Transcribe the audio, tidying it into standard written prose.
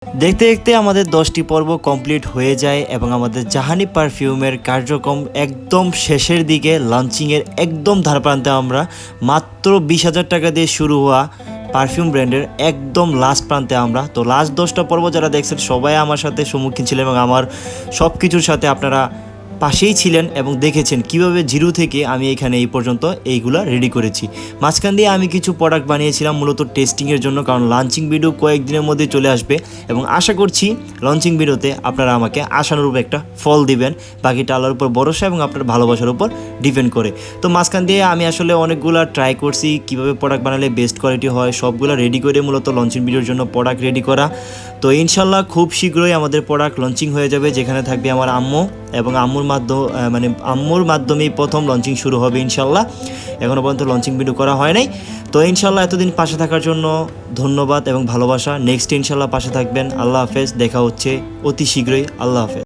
দেখতে দেখতে আমাদের 10টি পর্ব কমপ্লিট হয়ে যায় এবং আমাদের জাহানি পারফিউমের কার্যক্রম একদম শেষের দিকে, লঞ্চিংয়ের একদম ধারপ্রান্তে আমরা মাত্র 20,000 টাকা দিয়ে শুরু হওয়া পারফিউম ব্র্যান্ডের একদম লাস্ট প্রান্তে আমরা। তো লাস্ট 10টা পর্ব যারা দেখছেন সবাই আমার সাথে সম্মুখীন ছিলেন এবং আমার সব কিছুর সাথে আপনারা পাশেই ছিলেন এবং দেখেছেন কিভাবে জিরো থেকে আমি এখানে এই পর্যন্ত এইগুলা রেডি করেছি। মাঝখান দিয়ে আমি কিছু প্রোডাক্ট বানিয়েছিলাম মূলত টেস্টিংয়ের জন্য, কারণ লঞ্চিং ভিডিও কয়েকদিনের মধ্যে চলে আসবে এবং আশা করছি লঞ্চিং ভিডিওতে আপনারা আমাকে আশানুরূপ একটা ফল দিবেন। বাকিটা আল্লাহর উপর ভরসা এবং আপনার ভালোবাসার উপর ডিপেন্ড করে। তো মাঝখান দিয়ে আমি আসলে অনেকগুলো ট্রাই করছি কীভাবে প্রোডাক্ট বানালে বেস্ট কোয়ালিটি হয়, সবগুলো রেডি করে মূলত লঞ্চিং ভিডিওর জন্য প্রোডাক্ট রেডি করা। তো ইনশাল্লাহ খুব শীঘ্রই আমাদের প্রোডাক্ট লঞ্চিং হয়ে যাবে, যেখানে থাকবে আমার আম্মু এবং আম্মুর মাধ্যমেই প্রথম লঞ্চিং শুরু হবে ইনশাল্লাহ। এখনও পর্যন্ত লঞ্চিং ভিডিও করা হয় নাই। তো ইনশাল্লাহ এতদিন পাশে থাকার জন্য ধন্যবাদ এবং ভালোবাসা। নেক্সট ইনশাল্লাহ পাশে থাকবেন। আল্লাহ হাফেজ, দেখা হচ্ছে অতি শীঘ্রই। আল্লাহ হাফেজ।